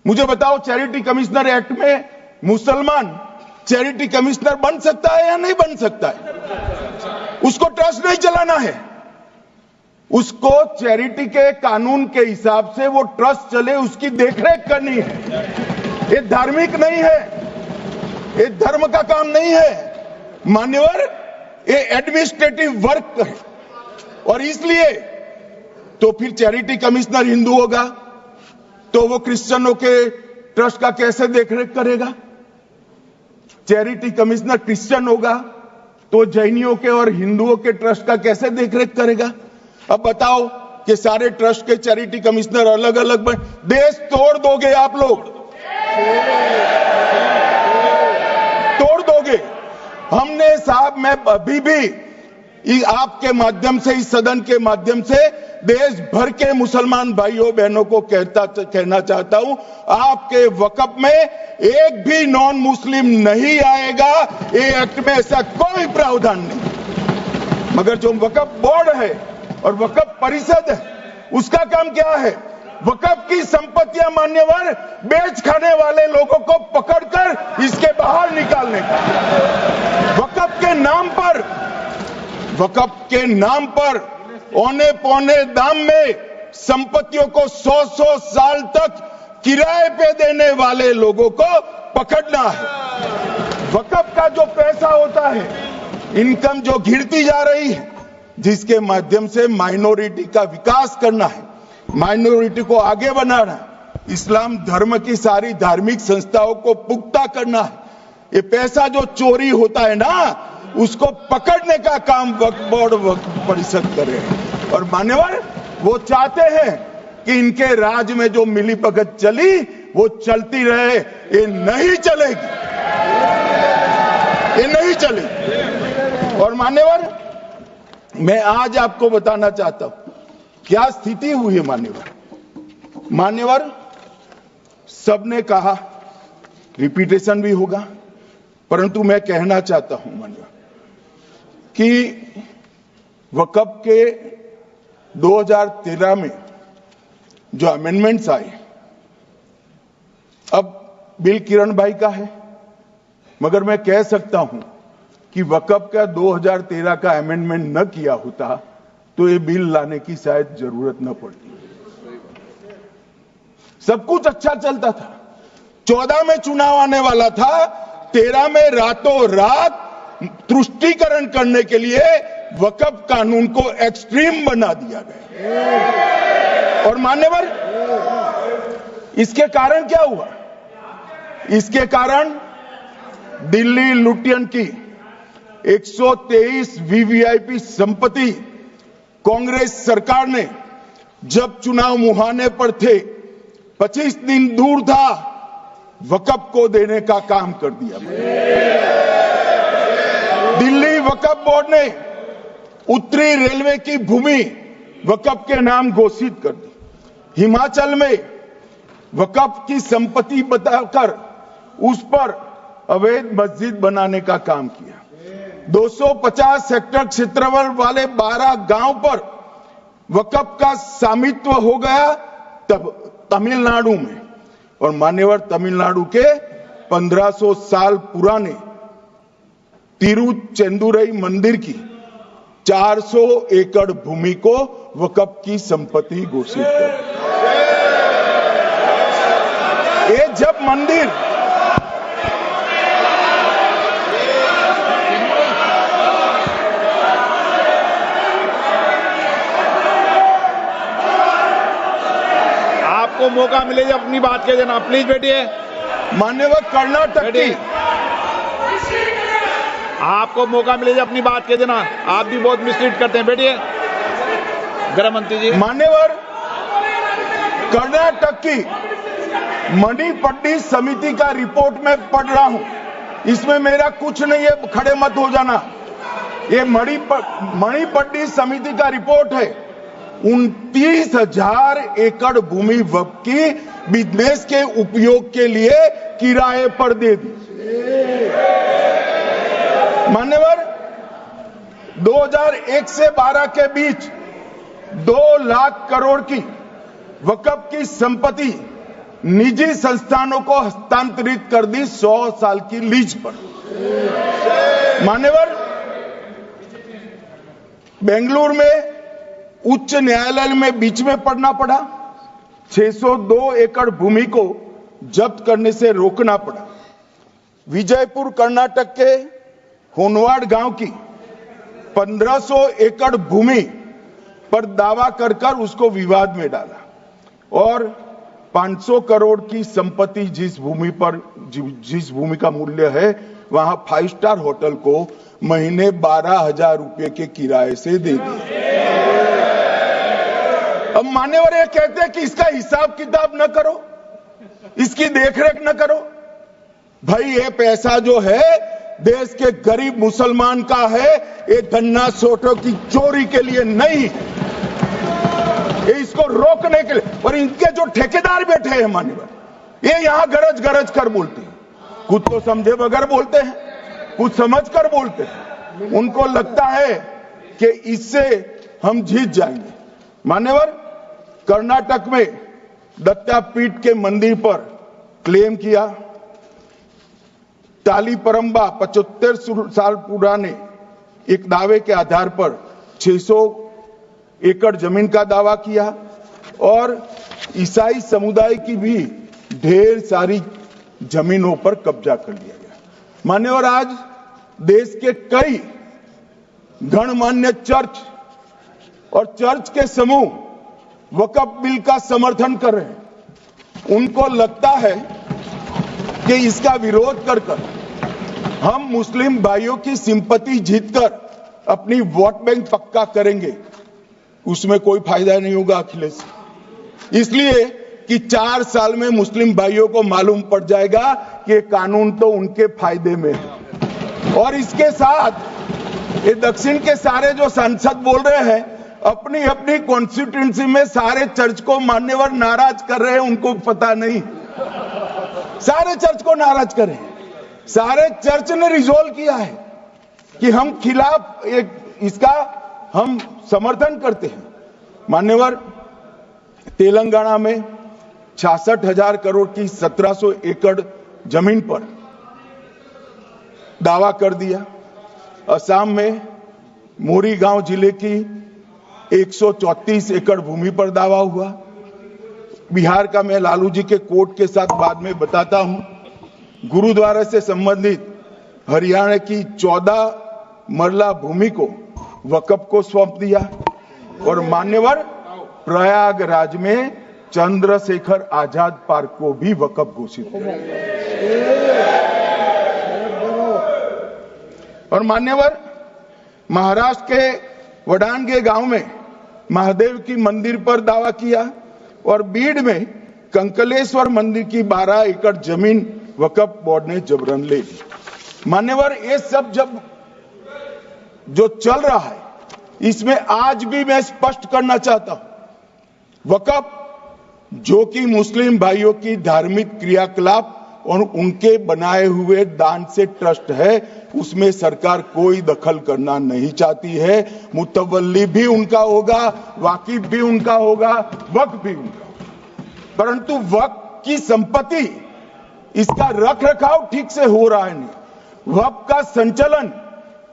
मुझे बताओ, charity commissioner act में मुसलमान चैरिटी कमिश्नर बन सकता है या नहीं बन सकता है? उसको ट्रस्ट नहीं चलाना है, उसको चैरिटी के कानून के हिसाब से वो ट्रस्ट चले उसकी देखरेख करनी है। ये धार्मिक नहीं है, ये धर्म का काम नहीं है मान्यवर, ये एडमिनिस्ट्रेटिव वर्क है। और इसलिए तो फिर चैरिटी कमिश्नर हिंदू होगा तो वो क्रिश्चियनों के ट्रस्ट का कैसे देखरेख करेगा? चैरिटी कमिश्नर क्रिश्चियन होगा तो जैनियों के और हिंदुओं के ट्रस्ट का कैसे देखरेख करेगा? अब बताओ कि सारे ट्रस्ट के चैरिटी कमिश्नर अलग अलग बन, देश तोड़ दोगे आप लोग, तोड़ दोगे। हमने साहब, मैं अभी भी आपके माध्यम से, इस सदन के माध्यम से देश भर के मुसलमान भाइयों बहनों को कहना चाहता हूं, आपके वक्फ में एक भी नॉन मुस्लिम नहीं आएगा। ये एक्ट में ऐसा कोई प्रावधान नहीं। मगर जो वक्फ बोर्ड है और वक्फ परिषद है, उसका काम क्या है? वक्फ की संपत्तियां मान्यवर बेच खाने वाले लोगों को पकड़कर इसके बाहर निकालने का। वक्फ के नाम पर औने पौने दाम में संपत्तियों को 100-100 साल तक किराए पे देने वाले लोगों को पकड़ना है। वक्फ का जो पैसा होता है, इनकम जो गिरती जा रही है, जिसके माध्यम से माइनॉरिटी का विकास करना है, माइनॉरिटी को आगे बढ़ाना है, इस्लाम धर्म की सारी धार्मिक संस्थाओं को पुख्ता करना है। ये पैसा जो चोरी होता है ना, उसको पकड़ने का काम वक्फ बोर्ड, वक्फ परिषद करे। और मान्यवर, वो चाहते हैं कि इनके राज में जो मिलीभगत चली वो चलती रहे। ये नहीं चलेगी, ये नहीं चलेगी। और मान्यवर, मैं आज आपको बताना चाहता हूं क्या स्थिति हुई है। मान्यवर, सबने कहा, रिपीटेशन भी होगा, परंतु मैं कहना चाहता हूं मान्यवर कि वक्फ के 2013 में जो अमेंडमेंट्स आए, अब बिल किरण भाई का है, मगर मैं कह सकता हूं कि वक्फ का 2013 का अमेंडमेंट न किया होता तो ये बिल लाने की शायद जरूरत न पड़ती। सब कुछ अच्छा चलता था, 14 में चुनाव आने वाला था, 13 में रातों रात तुष्टीकरण करने के लिए वक्फ कानून को एक्सट्रीम बना दिया गया। और मान्यवर, इसके कारण क्या हुआ? इसके कारण दिल्ली लुटियन की 123 वीवीआईपी संपत्ति कांग्रेस सरकार ने जब चुनाव मुहाने पर थे, 25 दिन दूर था, वक्फ को देने का काम कर दिया। दिल्ली वक्फ बोर्ड ने उत्तरी रेलवे की भूमि वक्फ के नाम घोषित कर दी। हिमाचल में वक्फ की संपत्ति बताकर उस पर अवैध मस्जिद बनाने का काम किया। 250 हेक्टेयर क्षेत्रफल वाले 12 गांव पर वक्फ का स्वामित्व हो गया तब तमिलनाडु में। और मान्यवर, तमिलनाडु के 1500 साल पुराने तिरुचेंदुरई मंदिर की 400 एकड़ भूमि को वक्फ की संपत्ति घोषित कर। ये जब मंदिर आपको मौका मिले जब अपनी बात कह देना, प्लीज बैठिए। मान्यवर, कर्नाटक की, आपको मौका मिले जब अपनी बात कह देना, आप भी बहुत मिसलीड करते हैं। बैठिए गृह मंत्री जी। मान्यवर, कर्नाटक की मणिपट्टी समिति का रिपोर्ट में पढ़ रहा हूं, इसमें मेरा कुछ नहीं है, खड़े मत हो जाना। ये मणिपट्टी समिति का रिपोर्ट है। 29,000 एकड़ भूमि वक्फ की बिजनेस के उपयोग के लिए किराए पर दे दी। मान्यवर, 2001 से 12 के बीच 2 लाख करोड़ की वक्फ की संपत्ति निजी संस्थानों को हस्तांतरित कर दी 100 साल की लीज पर। मान्यवर, बेंगलुरु में उच्च न्यायालय में बीच में पड़ना पड़ा, 602 एकड़ भूमि को जब्त करने से रोकना पड़ा। विजयपुर कर्नाटक के होनवाड़ गांव की 1500 एकड़ भूमि पर दावा कर उसको विवाद में डाला और 500 करोड़ की संपत्ति जिस भूमि का मूल्य है वहां 5 स्टार होटल को महीने 12,000 रुपए के किराए से दे दिया। अब मान्यवर ये कहते हैं कि इसका हिसाब किताब न करो, इसकी देखरेख न करो। भाई ये पैसा जो है देश के गरीब मुसलमान का है, ये गन्ना सोटों की चोरी के लिए नहीं, ये इसको रोकने के लिए। और इनके जो ठेकेदार बैठे हैं मान्यवर, ये यहां गरज गरज कर बोलते हैं, खुद तो समझे बगैर बोलते हैं, कुछ समझ कर बोलते हैं। उनको लगता है कि इससे हम जीत जाएंगे। मान्यवर, कर्नाटक में दत्तापीठ के मंदिर पर क्लेम किया, तालीपरंबा 75 साल पुराने एक दावे के आधार पर 600 एकड़ जमीन का दावा किया और ईसाई समुदाय की भी ढेर सारी जमीनों पर कब्जा कर लिया गया। मान्यवर, आज देश के कई गणमान्य चर्च और चर्च के समूह वक्फ बिल का समर्थन कर रहे हैं। उनको लगता है कि इसका विरोध कर हम मुस्लिम भाइयों की सिंपैथी जीतकर अपनी वोट बैंक पक्का करेंगे, उसमें कोई फायदा नहीं होगा अखिलेश। इसलिए कि 4 साल में मुस्लिम भाइयों को मालूम पड़ जाएगा कि कानून तो उनके फायदे में है। और इसके साथ ये दक्षिण के सारे जो सांसद बोल रहे हैं, अपनी अपनी कॉन्स्टिट्यूएंसी में सारे चर्च को मान्यवर नाराज कर रहे हैं, उनको पता नहीं। सारे चर्च को नाराज कर रहे हैं। सारे चर्च ने रिजोल्व किया है कि हम खिलाफ इसका हम समर्थन करते हैं। मान्यवर, तेलंगाना में 66,000 करोड़ की 1700 एकड़ जमीन पर दावा कर दिया। असम में मोरीगांव जिले की 134 एकड़ भूमि पर दावा हुआ। बिहार का मैं लालू जी के कोर्ट के साथ बाद में बताता हूं। गुरुद्वारा से संबंधित हरियाणा की 14 मरला भूमि को वक्फ को सौंप दिया। और मान्यवर, प्रयागराज में चंद्रशेखर आजाद पार्क को भी वक्फ घोषित किया। और मान्यवर, महाराष्ट्र के वडानगे गांव में महादेव की मंदिर पर दावा किया और बीड में कंकलेश्वर मंदिर की 12 एकड़ जमीन वक्फ बोर्ड ने जबरन ले ली। मान्यवर, ये सब जो चल रहा है, इसमें आज भी मैं स्पष्ट करना चाहता हूं, वक्फ जो कि मुस्लिम भाइयों की धार्मिक क्रियाकलाप और उनके बनाए हुए दान से ट्रस्ट है, उसमें सरकार कोई दखल करना नहीं चाहती है। मुतवल्ली भी उनका होगा, वाकिफ भी उनका होगा, वक्फ भी उनका होगा। परंतु वक्फ की संपत्ति, इसका रख रखाव ठीक से हो रहा है नहीं। वक्फ का संचालन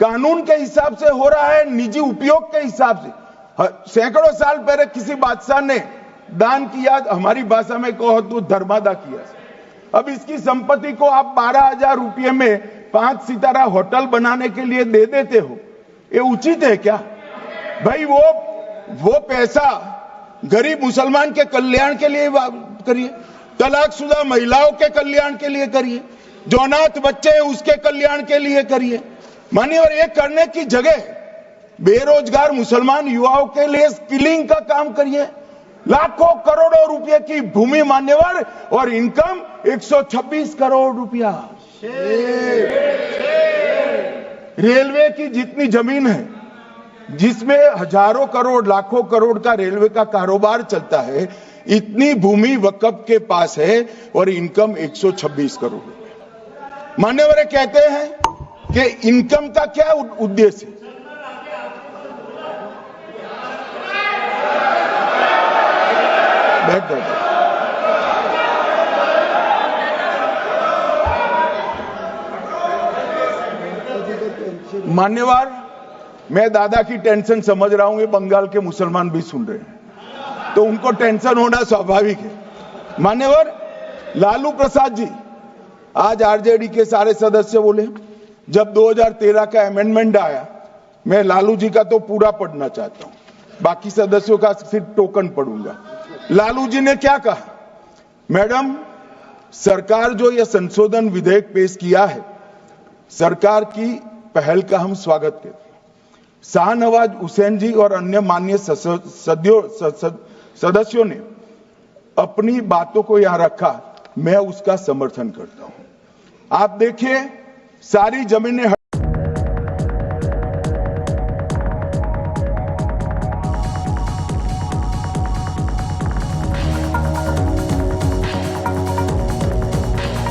कानून के हिसाब से हो रहा है, निजी उपयोग के हिसाब से। सैकड़ों साल पहले किसी बादशाह ने दान किया, हमारी भाषा में कहो तो धर्मादा किया। अब इसकी संपत्ति को आप 12,000 रुपये में 5 सितारा होटल बनाने के लिए दे देते हो, ये उचित है क्या? भाई वो पैसा गरीब मुसलमान के कल्याण के लिए करिए, तलाकशुदा महिलाओं के कल्याण के लिए करिए, जो अनाथ बच्चे हैं उसके कल्याण के लिए करिए। मानिए, और ये करने की जगह बेरोजगार मुसलमान युवाओं के लिए स्किलिंग का काम करिए। लाखों करोड़ों रुपए की भूमि मान्यवर और इनकम 126 करोड़ रुपया। रेलवे की जितनी जमीन है, जिसमें हजारों करोड़ लाखों करोड़ का रेलवे का कारोबार चलता है, इतनी भूमि वक्फ के पास है और इनकम 126 करोड़ रुपया। मान्यवर कहते हैं कि इनकम का क्या उद्देश्य है? बैठ जाओ। मान्यवर, मैं दादा की टेंशन समझ रहा हूं, ये बंगाल के मुसलमान भी सुन रहे हैं, तो उनको टेंशन होना स्वाभाविक है। मान्यवर, लालू प्रसाद जी, आज आरजेडी के सारे सदस्य बोले, जब 2013 का अमेंडमेंट आया, मैं लालू जी का तो पूरा पढ़ना चाहता हूं, बाकी सदस्यों का सिर्फ टोकन पढ़ूंगा। लालू जी ने क्या कहा? मैडम, सरकार जो यह संशोधन विधेयक पेश किया है, सरकार की पहल का हम स्वागत करते हैं। शाहनवाज हुसैन जी और अन्य माननीय सदस्यों ने अपनी बातों को यहां रखा, मैं उसका समर्थन करता हूं। आप देखिए, सारी जमीनें